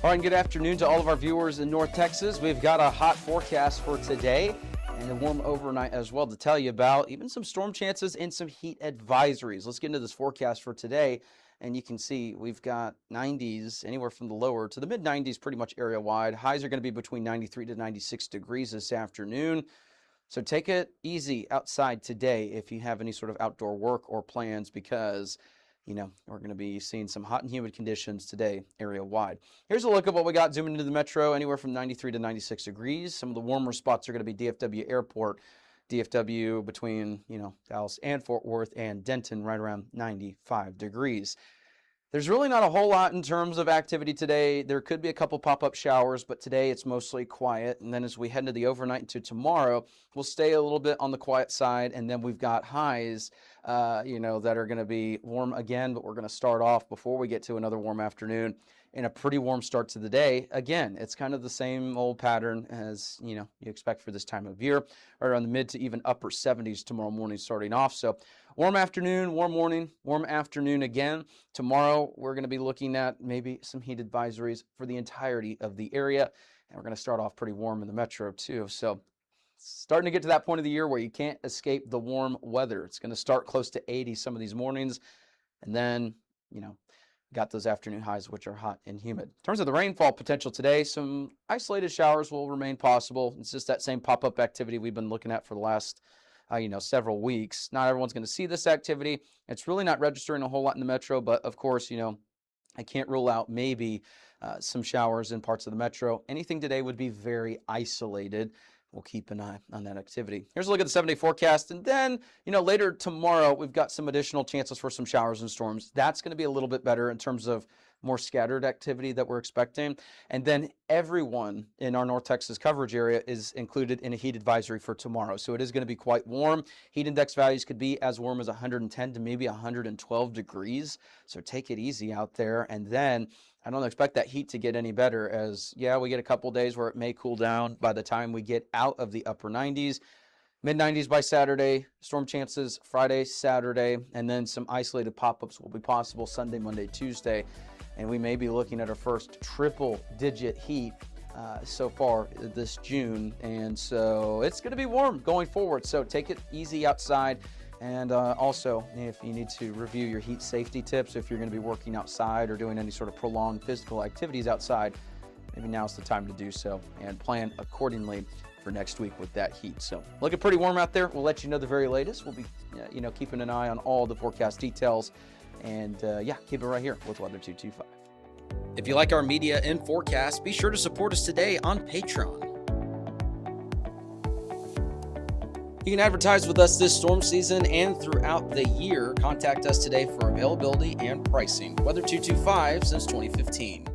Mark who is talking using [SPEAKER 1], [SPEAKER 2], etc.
[SPEAKER 1] All right, and good afternoon to all of our viewers in North Texas. We've got a hot forecast for today and a warm overnight as well to tell you about, even some storm chances and some heat advisories. Let's get into this forecast for today. And you can see we've got 90s, anywhere from the lower to the mid 90s, pretty much area wide. Highs are going to be between 93 to 96 degrees this afternoon. So take it easy outside today if you have any sort of outdoor work or plans, because we're going to be seeing some hot and humid conditions today, area wide. Here's a look at what we got zooming into the metro, anywhere from 93 to 96 degrees. Some of the warmer spots are going to be DFW Airport, DFW between, Dallas and Fort Worth, and Denton right around 95 degrees. There's really not a whole lot in terms of activity today. There could be a couple pop-up showers, but today it's mostly quiet. And then as we head into the overnight into tomorrow, we'll stay a little bit on the quiet side. And then we've got highs, that are going to be warm again, but we're going to start off before we get to another warm afternoon in a pretty warm start to the day. Again, it's kind of the same old pattern as, you expect for this time of year, right around the mid to even upper 70s tomorrow morning starting off. So warm afternoon, warm morning, warm afternoon again. Tomorrow, we're going to be looking at maybe some heat advisories for the entirety of the area. And we're going to start off pretty warm in the metro too. So starting to get to that point of the year where you can't escape the warm weather. It's going to start close to 80 some of these mornings. And then, got those afternoon highs, which are hot and humid. In terms of the rainfall potential today, some isolated showers will remain possible. It's just that same pop-up activity we've been looking at for the last, several weeks. Not everyone's going to see this activity. It's really not registering a whole lot in the metro, but of course, I can't rule out maybe some showers in parts of the metro. Anything today would be very isolated. We'll keep an eye on that activity. Here's a look at the 7-day forecast. And then, later tomorrow, we've got some additional chances for some showers and storms. That's going to be a little bit better in terms of more scattered activity that we're expecting. And then everyone in our North Texas coverage area is included in a heat advisory for tomorrow. So it is going to be quite warm. Heat index values could be as warm as 110 to maybe 112 degrees. So take it easy out there. And then I don't expect that heat to get any better, as, we get a couple days where it may cool down by the time we get out of the upper 90s. Mid-90s by Saturday, storm chances Friday, Saturday, and then some isolated pop-ups will be possible Sunday, Monday, Tuesday. And we may be looking at our first triple-digit heat so far this June. And so it's going to be warm going forward. So take it easy outside. And also, if you need to review your heat safety tips, if you're going to be working outside or doing any sort of prolonged physical activities outside, maybe now's the time to do so and plan accordingly for next week with that heat. So looking pretty warm out there. We'll let you know the very latest. We'll be, keeping an eye on all the forecast details. And keep it right here with Weather 225. If you like our media and forecast, be sure to support us today on Patreon. You can advertise with us this storm season and throughout the year. Contact us today for availability and pricing. Weather 225 since 2015.